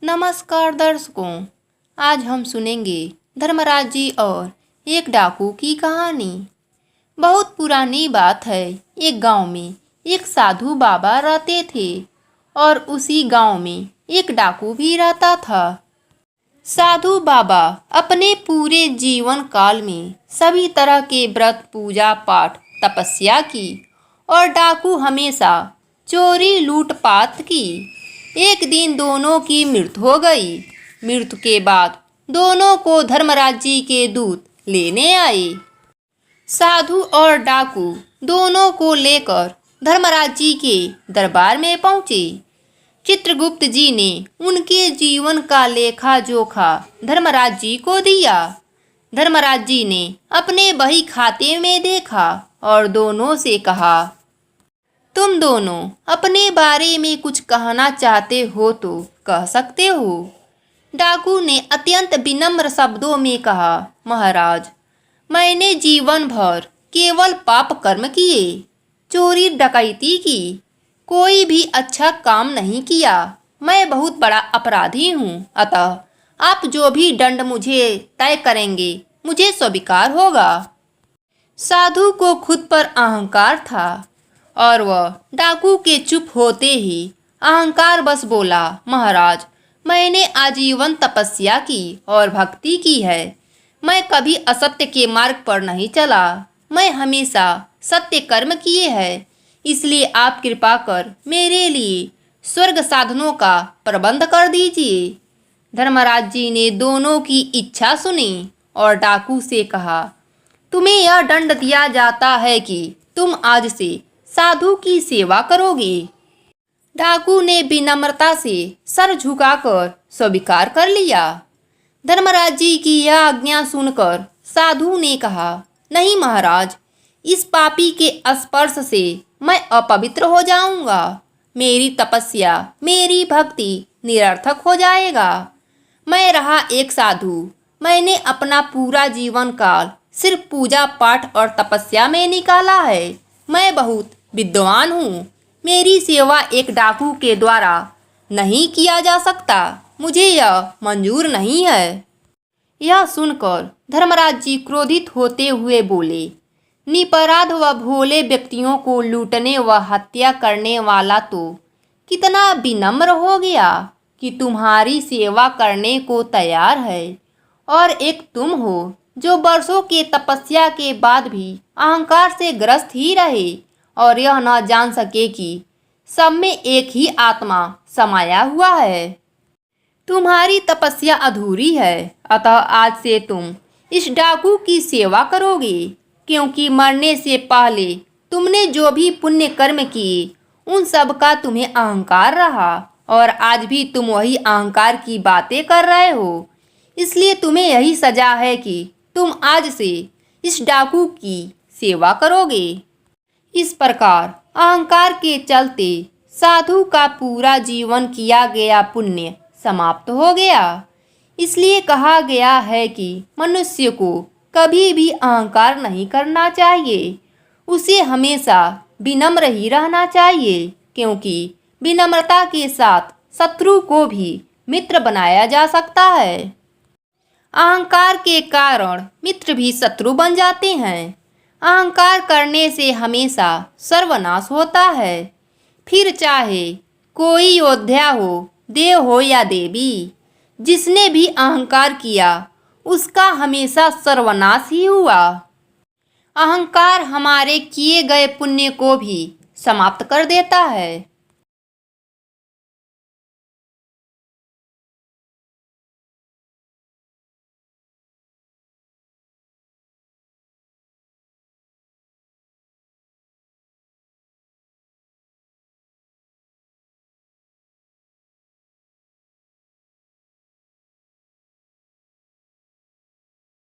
नमस्कार दर्शकों, आज हम सुनेंगे धर्मराज जी और एक डाकू की कहानी। बहुत पुरानी बात है। एक गांव में एक साधु बाबा रहते थे और उसी गांव में एक डाकू भी रहता था। साधु बाबा अपने पूरे जीवन काल में सभी तरह के व्रत, पूजा पाठ, तपस्या की और डाकू हमेशा चोरी लूटपाट की। एक दिन दोनों की मृत्यु हो गई। मृत्यु के बाद दोनों को धर्मराज जी के दूत लेने आए। साधु और डाकू दोनों को लेकर धर्मराज जी के दरबार में पहुँचे। चित्रगुप्त जी ने उनके जीवन का लेखा जोखा धर्मराज जी को दिया। धर्मराज जी ने अपने बही खाते में देखा और दोनों से कहा, तुम दोनों अपने बारे में कुछ कहना चाहते हो तो कह सकते हो। डाकू ने अत्यंत विनम्र शब्दों में कहा, महाराज, मैंने जीवन भर केवल पाप कर्म किए, चोरी डकैती की, कोई भी अच्छा काम नहीं किया। मैं बहुत बड़ा अपराधी हूँ, अतः आप जो भी दंड मुझे तय करेंगे मुझे स्वीकार होगा। साधु को खुद पर अहंकार था और वह डाकू के चुप होते ही अहंकार बस बोला, महाराज, मैंने आजीवन तपस्या की और भक्ति की है। मैं कभी असत्य के मार्ग पर नहीं चला। मैं हमेशा सत्य कर्म किए हैं। इसलिए आप कृपा कर मेरे लिए स्वर्ग साधनों का प्रबंध कर दीजिए। धर्मराज जी ने दोनों की इच्छा सुनी और डाकू से कहा, तुम्हें यह दंड दिया जाता है कि तुम आज से साधु की सेवा करोगे। डाकू ने विनम्रता से सर झुकाकर स्वीकार कर लिया। धर्मराज जी की यह आज्ञा सुनकर साधु ने कहा, नहीं महाराज, इस पापी के स्पर्श से मैं अपवित्र हो जाऊंगा। मेरी तपस्या, मेरी भक्ति निरर्थक हो जाएगा। मैं रहा एक साधु। मैंने अपना पूरा जीवन काल सिर्फ पूजा पाठ और तपस्या में निकाला है। मैं बहुत विद्वान हूँ। मेरी सेवा एक डाकू के द्वारा नहीं किया जा सकता। मुझे यह मंजूर नहीं है। यह सुनकर धर्मराज जी क्रोधित होते हुए बोले, निरपराध व भोले व्यक्तियों को लूटने व हत्या करने वाला तो कितना विनम्र हो गया कि तुम्हारी सेवा करने को तैयार है, और एक तुम हो जो वर्षों के तपस्या के बाद भी अहंकार से ग्रस्त ही रहे और यह न जान सके कि सब में एक ही आत्मा समाया हुआ है। तुम्हारी तपस्या अधूरी है, अतः आज से तुम इस डाकू की सेवा करोगे, क्योंकि मरने से पहले तुमने जो भी पुण्य कर्म किए उन सब का तुम्हें अहंकार रहा और आज भी तुम वही अहंकार की बातें कर रहे हो। इसलिए तुम्हें यही सजा है कि तुम आज से इस डाकू की सेवा करोगे। इस प्रकार अहंकार के चलते साधु का पूरा जीवन किया गया पुण्य समाप्त हो गया। इसलिए कहा गया है कि मनुष्य को कभी भी अहंकार नहीं करना चाहिए। उसे हमेशा विनम्र ही रहना चाहिए, क्योंकि विनम्रता के साथ शत्रु को भी मित्र बनाया जा सकता है। अहंकार के कारण मित्र भी शत्रु बन जाते हैं। अहंकार करने से हमेशा सर्वनाश होता है। फिर चाहे कोई योद्धा हो, देव हो या देवी, जिसने भी अहंकार किया उसका हमेशा सर्वनाश ही हुआ। अहंकार हमारे किए गए पुण्य को भी समाप्त कर देता है।